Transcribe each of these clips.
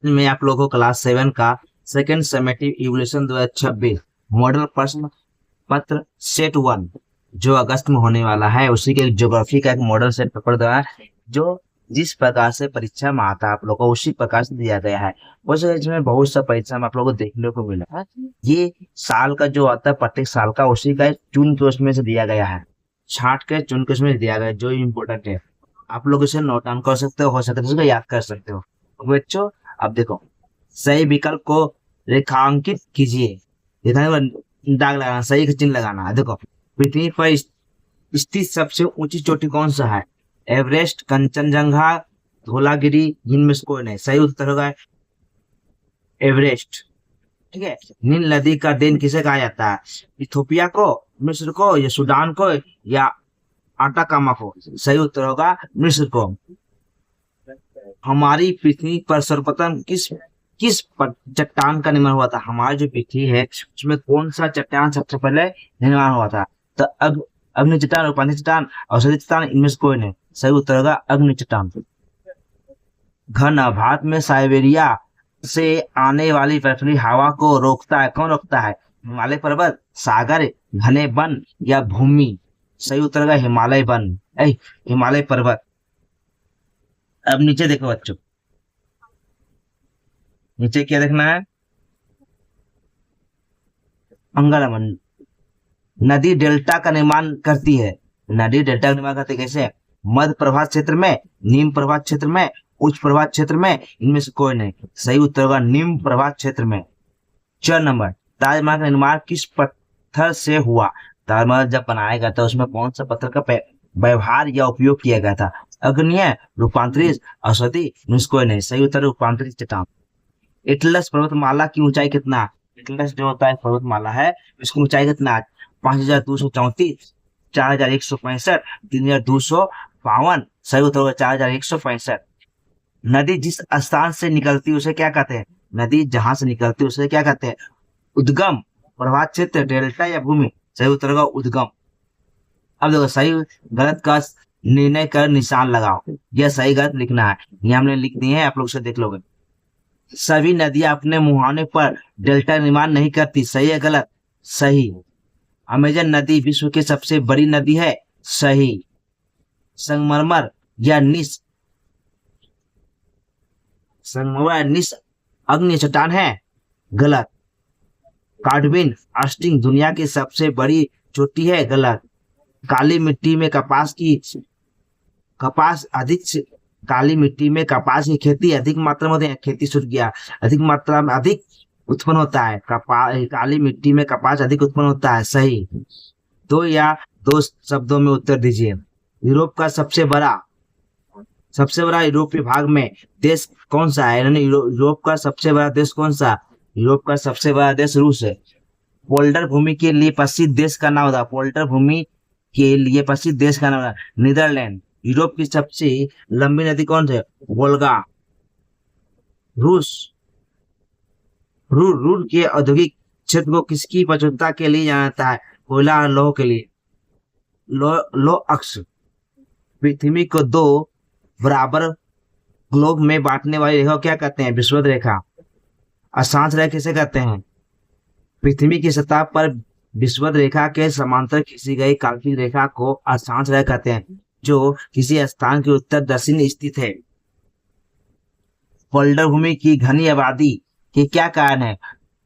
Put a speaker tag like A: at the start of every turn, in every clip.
A: मैं आप लोगों को क्लास 7 का सेकेंड समेटिव इवोल्यूशन 2026 मॉडल प्रश्न पत्र सेट 1 जो अगस्त में होने वाला है, उसी के ज्योग्राफी का एक मॉडल सेट पेपर द्वारा जो जिस प्रकार से परीक्षा में आता है आप लोगों को उसी प्रकार से दिया गया है। उस इसमें बहुत सा परीक्षा में आप लोगों को देखने को मिला है। ये साल का जो आता है प्रत्येक साल का उसी का चुन के उसमें से दिया गया है, छांट के चुन के उसमें दिया गया है जो इम्पोर्टेंट है। आप लोग इसे नोट डाउन कर सकते हो सकता है इसको याद कर सकते हो। तो बच्चों, अब देखो, सही विकल्प को रेखांकित कीजिए। दाग लगाना, सही का चिन्ह लगाना है। देखो, पृथ्वी पर स्थित सबसे ऊंची चोटी कौन सा है? एवरेस्ट, कंचनजंगा, धौलागिरी, इनमें से कोई नहीं। सही उत्तर होगा एवरेस्ट। ठीक है। नील नदी का देन किसे कहा जाता है? इथोपिया को, मिस्र को, या सूडान को, या आटाकामा को? सही उत्तर होगा मिस्र को। हमारी पृथ्वी पर सर्वप्रथम किस किस चट्टान का निर्माण हुआ था? हमारी जो पृथ्वी है उसमें कौन सा चट्टान सबसे पहले निर्माण हुआ था? तो अग्नि चट्टान, रूपांतरित चट्टान, औषधि चट्टान, इनमें से कोई नहीं। सही उत्तर होगा अग्नि चट्टान। घन भारत में साइबेरिया से आने वाली बर्फीली हवा को रोकता है, कौन रोकता है? हिमालय पर्वत, सागर, घने वन, या भूमि? सही उत्तर होगा हिमालय वन, हिमालय पर्वत। अब नीचे देखो बच्चों, नीचे क्या देखना है? अंगलवन। नदी डेल्टा का निर्माण करती है। नदी डेल्टा का निर्माण करती है कैसे? मध्य प्रवाह क्षेत्र में, निम्न प्रवाह क्षेत्र में, उच्च प्रवाह क्षेत्र में, इनमें से कोई नहीं। सही उत्तर होगा निम्न प्रवाह क्षेत्र में। 4 नंबर, ताजमहल का निर्माण किस पत्थर से हुआ? ताजमहल जब बनाया गया था उसमें कौन सा पत्थर का व्यवहार या उपयोग किया गया था? अग्निय, रूपांतरित, औषधि, इनमें से कोई नहीं। सही उत्तर रूपांतरित चट्टान। एटलस पर्वतमाला की ऊंचाई कितना? एटलस जो होता है पर्वतमाला है, इसकी ऊंचाई कितना है? 5234, 4165, 3252। सही उत्तर होगा 4165। नदी जिस स्थान से निकलती है उसे क्या कहते हैं? नदी जहां से निकलती है उसे क्या कहते हैं? उद्गम, प्रवाह क्षेत्र, डेल्टा, या भूमि? सही उत्तर होगा उद्गम। अब देखो, सही गलत का निर्णय कर निशान लगाओ। यह सही गलत लिखना है, ये हमने लिख दिए हैं, आप लोग से देख लोगे। सभी नदियां अपने मुहाने पर डेल्टा निर्माण नहीं करती। सही है गलत? सही। अमेजन नदी विश्व की सबसे बड़ी नदी है। सही। संगमरमर या निस संगमरमर या निस अग्नि चट्टान है। गलत। कार्डविन आस्टिंग दुनिया की सबसे बड़ी चोटी है। गलत। काली मिट्टी में कपास अधिक काली मिट्टी में कपास की खेती अधिक मात्रा में होती है। खेती छूट गया। अधिक मात्रा में अधिक उत्पन्न होता है। काली मिट्टी में कपास अधिक उत्पन्न होता है। सही। दो या दो शब्दों में उत्तर दीजिए। यूरोप का सबसे बड़ा यूरोपीय भाग में देश कौन सा है? यानी यूरोप का सबसे बड़ा देश कौन सा? यूरोप का सबसे बड़ा देश रूस है। पोल्डर भूमि के लिए प्रसिद्ध देश का नाम होता है। पोल्डर भूमि के लिए प्रसिद्ध देश का नाम है नीदरलैंड। यूरोप की सबसे लंबी नदी कौन सी है? वोल्गा। रूस रूर के औद्योगिक क्षेत्र को किसकी प्रचुरता के लिए जाना जाता है? कोयला और लौह के लिए। लो अक्ष पृथ्वी को दो बराबर ग्लोब में बांटने वाली रेखा को क्या कहते हैं? विषुवत रेखा। अक्षांश रेखा किसे कहते हैं? पृथ्वी की सतह पर विषुवत रेखा के समांतर खींची गई काल्पनिक रेखा को अक्षांश रेखा कहते हैं, जो किसी स्थान के उत्तर दक्षिण स्थित है। फोल्डर भूमि की घनी आबादी के क्या कारण है?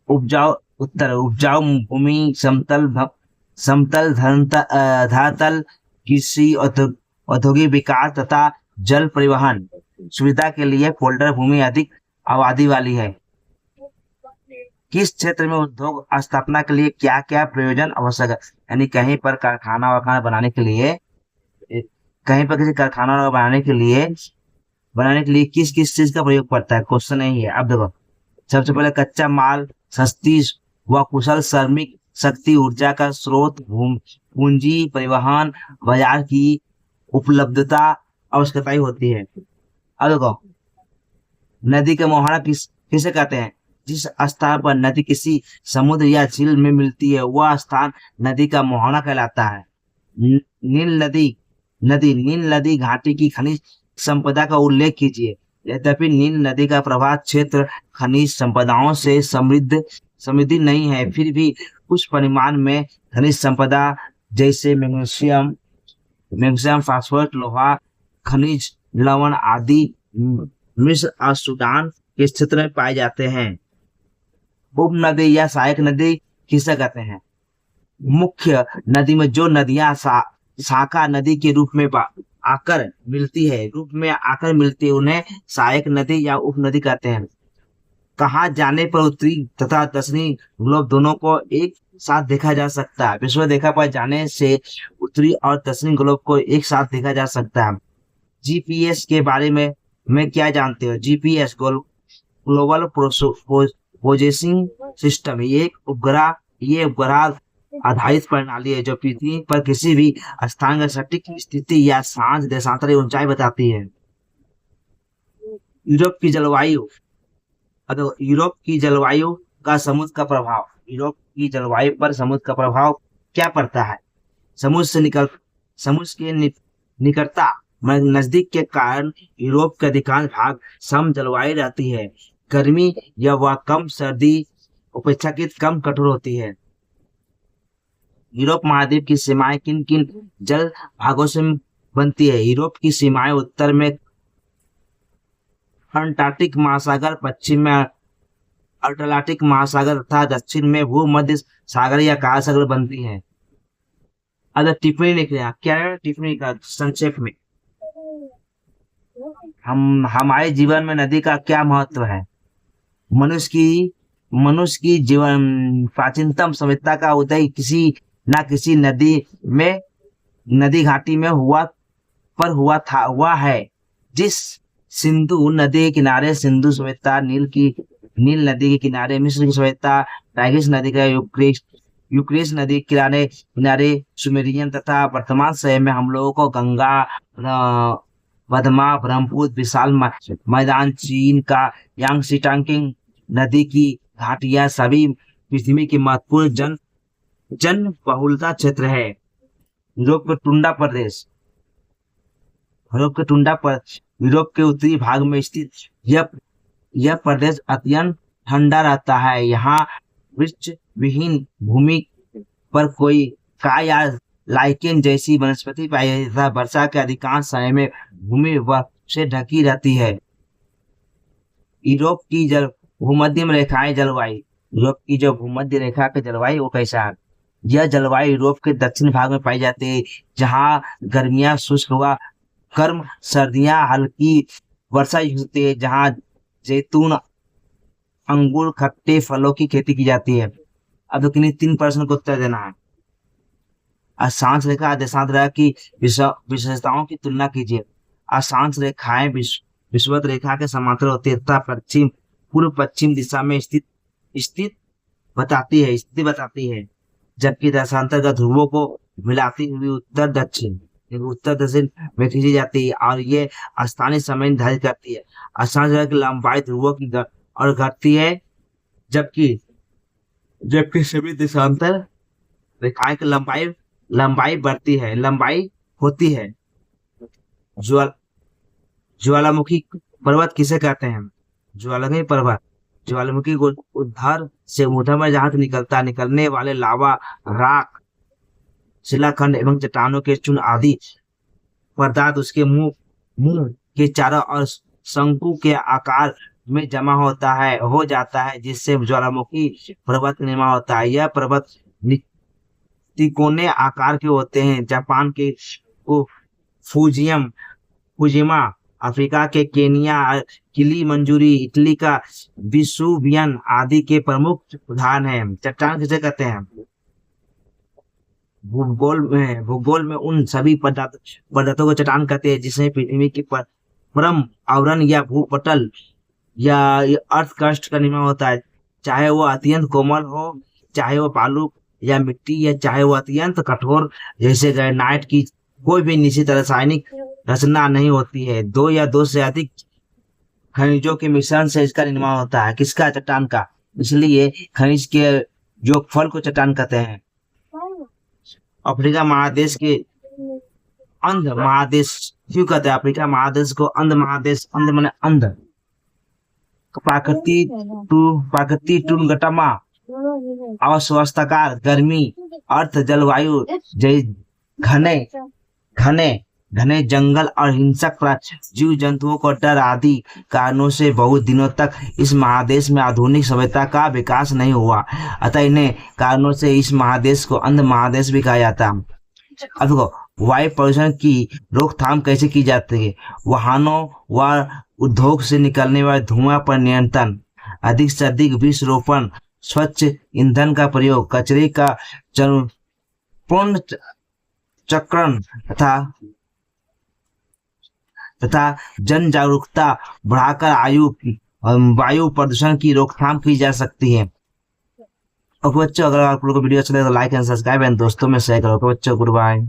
A: उपजाऊ भूमि, समतल धरातल, कृषि, औद्योगिक विकास तथा जल परिवहन सुविधा के लिए फोल्डर भूमि अधिक आबादी वाली है। किस क्षेत्र में उद्योग स्थापना के लिए क्या क्या प्रयोजन आवश्यक है? यानी कहीं पर कारखाना वाखाना बनाने के लिए, कहीं पर किसी कारखाना बनाने के लिए किस किस चीज का प्रयोग पड़ता है? क्वेश्चन यही है। अब देखो, सबसे पहले कच्चा माल, सस्ती व कुशल श्रमिक शक्ति, ऊर्जा का स्रोत, पूंजी, परिवहन, बाजार की उपलब्धता आवश्यकता होती है। अब देखो, नदी का मुहाना किसे कहते हैं? जिस स्थान पर नदी किसी समुद्र या झील में मिलती है वह स्थान नदी का मुहाना कहलाता है। नील नदी घाटी की खनिज संपदा का उल्लेख कीजिए। यद्यपि नील नदी का प्रवाह क्षेत्र खनिज संपदाओं से समृद्धि नहीं है, फिर भी कुछ परिमाण में खनिज संपदा जैसे मैग्नीशियम, फास्फोरस, लोहा, खनिज लवण आदि मिस्र और सूडान के क्षेत्र में पाए जाते हैं। उपनदी या सहायक नदी किसे कहते हैं? मुख्य नदी में जो नदियां शाखा नदी के रूप में आकर मिलती है उन्हें सहायक नदी या उपनदी कहते हैं। कहा जाने पर उत्तरी तथा दक्षिणी ग्लोब दोनों को एक साथ देखा जा सकता है। विश्व रेखा पर जाने से उत्तरी और दक्षिणी ग्लोब को एक साथ देखा जा सकता है। जीपीएस के बारे में क्या जानते हो? जीपीएस ग्लोबल पोजिशनिंग सिस्टम, ये उपग्रह आधारित प्रणाली है जो पृथ्वी पर किसी भी स्थान की सटीक स्थिति या सांझ देशांतर या ऊंचाई बताती है। यूरोप की जलवायु का समुद्र का प्रभाव, यूरोप की जलवायु पर समुद्र का प्रभाव क्या पड़ता है? समुद्र के निकटता नजदीक के कारण यूरोप के अधिकांश भाग सम जलवायु रहती है। गर्मी या वह कम सर्दी अपेक्षाकृत कम कठोर होती है। यूरोप महाद्वीप की सीमाएं किन किन जल भागों से बनती है? यूरोप की सीमाएं उत्तर में अंटार्कटिक महासागर, पश्चिम में अटलांटिक महासागर तथा दक्षिण में भूमध्य सागर या काला सागर बनती है। अगर टिप्पणी लिख रहे हैं, क्या है टिप्पणी का संक्षेप में? हमारे जीवन में नदी का क्या महत्व है? मनुष्य की जीवन प्राचीनतम सभ्यता का उदय किसी न किसी नदी घाटी में हुआ है। जिस सिंधु नदी के किनारे सिंधु सभ्यता, नील नदी के किनारे मिस्र की सभ्यता, टाइग्रिस नदी का यूक्रेस नदी के किनारे सुमेरियन तथा वर्तमान समय में हम लोगों को गंगा, पद्मा, ब्रह्मपुत्र, विशाल मैदान, चीन का यांगत्से नदी की घाटियां सभी पृथ्वी के महत्वपूर्ण जन बहुलता क्षेत्र है। यूरोप के उत्तरी भाग में स्थित यह प्रदेश अत्यंत ठंडा रहता है। यहाँ वृक्ष विहीन भूमि पर कोई काय या लाइकेन जैसी वनस्पति पाई जाती है तथा वर्षा के अधिकांश समय में भूमि बर्फ से ढकी रहती है। यूरोप की भूमध्य रेखाएं जलवायु, यूरोप की जो भूमध्य रेखा की जलवायु वो कैसा है? यह जलवायु यूरोप के दक्षिण भाग में पाई जाती है, जहाँ गर्मियां शुष्क हुआ गर्म, सर्दियां हल्की वर्षा होती है, जहाँ जैतून, अंगूर, खट्टे फलों की खेती की जाती है। अब किन्हीं 3 प्रश्न को उत्तर देना है। अक्षांश रेखा देशांत रेखा की विशेषताओं की तुलना कीजिए। अक्षांश रेखाएं विषुवत रेखा के समांतर होती है तथा पूर्व पश्चिम दिशा में स्थिति बताती है, जबकि देशांतर का ध्रुवों को मिलाती हुई उत्तर दक्षिण में खींची जाती है और ये स्थानीय समय निर्धारित करती है। अक्षांश रेखा की लंबाई ध्रुवों की और घटती है, जबकि सभी देशांतर रेखाएं की लंबाई बढ़ती है, लंबाई होती है। ज्वालामुखी पर्वत किसे कहते हैं? ज्वालामुखी पर्वत, ज्वालामुखी उद्धार से ऊर्ध्व में जहां निकलने वाले लावा, राख, शिलाखंड एवं चट्टानों के चूर्ण आदि पदार्थ उसके मुंह के चारों ओर शंकु के आकार में जमा हो जाता है, जिससे ज्वालामुखी पर्वत का निर्माण होता है। यह पर्वत तिकोने आकार के होते हैं। जापान के फुजिमा, अफ्रीका के केनिया, किलिमंजारो, इटली का विसुवियन आदि के प्रमुख उदाहरण हैं। चट्टान किसे कहते हैं? भूगोल में उन सभी पदार्थों को चट्टान कहते हैं जिसमें पृथ्वी के परम आवरण या भूपटल या अर्थ क्रस्ट का निर्माण होता है, चाहे वो अत्यंत कोमल हो, चाहे वो बालू या मिट्टी, या चाहे वो अत्यंत कठोर जैसे ग्रेनाइट की कोई भी निश्चित रासायनिक रचना नहीं होती है। 2 या 2 से अधिक खनिजों के मिश्रण से इसका निर्माण होता है। किसका? चट्टान का। इसलिए खनिज के योगफल को चट्टान कहते हैं। अफ्रीका महादेश के अंध महादेश क्यों कहते हैं अफ्रीका महादेश को अंध महादेश? अंध माने अंध। प्राकृति टूनगटमा, अस्वस्थकार, गर्मी, अर्थ जलवायु, जय घने घने घने जंगल और हिंसक जीव जंतुओं को डर आदि कारणों से बहुत दिनों तक इस महादेश में आधुनिक सभ्यता का विकास नहीं हुआ। अतः इन्हें कारणों से इस महादेश को अंध महादेश भी कहा जाता है। अब देखो, वायु प्रदूषण की रोकथाम कैसे की जाती है? वाहनों व उद्योग से निकलने वाले धुआं पर नियंत्रण, अधिक से अधिक वृक्ष रोपण, स्वच्छ ईंधन का प्रयोग, कचरे का पूर्ण चक्रण तथा जन जागरूकता बढ़ाकर वायु प्रदूषण की रोकथाम की जा सकती है। और बच्चों, अगर आप लोगों को वीडियो अच्छा लगे तो लाइक एंड सब्सक्राइब एंड दोस्तों में शेयर करो। बच्चों, गुड बाय।